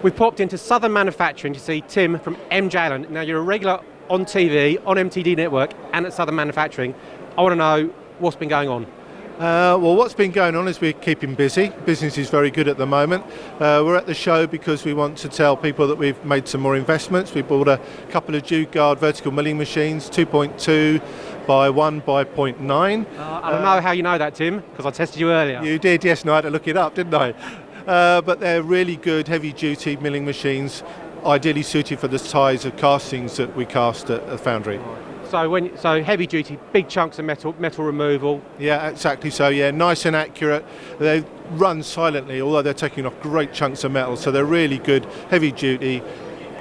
We've popped into Southern Manufacturing to see Tim from MJ Allen. Now, you're a regular on TV, on MTD Network, and at Southern Manufacturing. I want to know what's been going on. Well, what's been going on is we're keeping busy. Business is very good at the moment. We're at the show because we want to tell people that we've made some more investments. We bought a couple of Dugard vertical milling machines, 2.2 by 1 by 0.9. I don't know how you know that, Tim, because I tested you earlier. You did, yes. No, I had to look it up, didn't I? But they're really good, heavy-duty milling machines, ideally suited for the size of castings that we cast at the foundry. So heavy duty, big chunks of metal removal. Yeah, exactly so, yeah, nice and accurate. They run silently, although they're taking off great chunks of metal, so they're really good, heavy duty,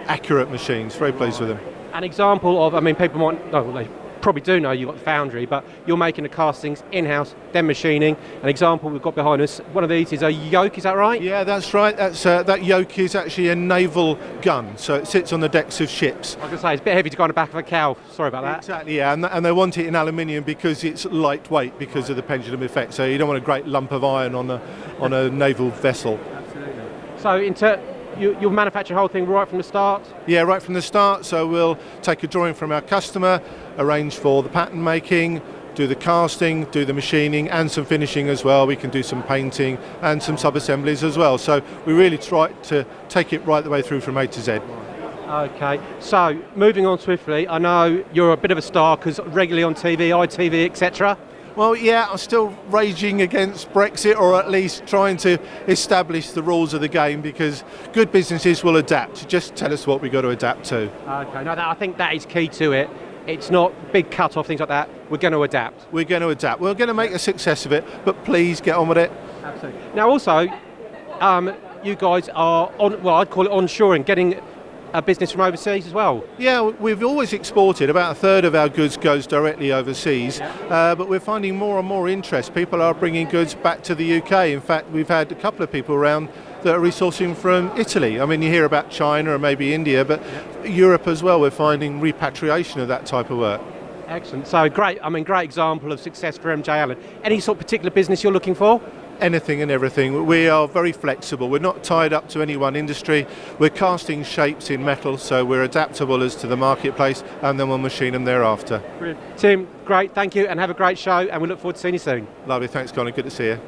accurate machines. Very pleased with them. An example of, I mean, people might, no, they probably do know you've got the foundry, but you're making the castings in-house, then machining. An example we've got behind us, one of these is a yoke, is that right? Yeah, that's right. That yoke is actually a naval gun, so it sits on the decks of ships. I was going to say, it's a bit heavy to go on the back of a cow. Sorry about that. Exactly, yeah, and they want it in aluminium because it's lightweight because of the pendulum effect, so you don't want a great lump of iron on a naval vessel. Absolutely. So you'll manufacture the whole thing right from the start? Yeah, right from the start. So we'll take a drawing from our customer, arrange for the pattern making, do the casting, do the machining and some finishing as well. We can do some painting and some sub-assemblies as well. So we really try to take it right the way through from A to Z. Okay, so moving on swiftly, I know you're a bit of a star because regularly on TV, ITV, etc. Well, yeah, I'm still raging against Brexit, or at least trying to establish the rules of the game, because good businesses will adapt. Just tell us what we've got to adapt to. Okay, no, I think that is key to it. It's not big cut-off, things like that. We're going to adapt. We're going to adapt. We're going to make a success of it, but please get on with it. Absolutely. Now, also, you guys are on, well, I'd call it onshoring, getting a business from overseas as well. Yeah, we've always exported. About a third of our goods goes directly overseas, but we're finding more and more interest. People are bringing goods back to the UK. In fact, we've had a couple of people around that are resourcing from Italy. I mean, you hear about China or maybe India, but Europe as well, we're finding repatriation of that type of work. Excellent. So great example of success for MJ Allen. Any sort of particular business you're looking for? Anything and everything. We are very flexible. We're not tied up to any one industry. We're casting shapes in metal, so we're adaptable as to the marketplace, and then we'll machine them thereafter. Brilliant. Tim, great, thank you, and have a great show, and we look forward to seeing you soon. Lovely, thanks Colin, good to see you.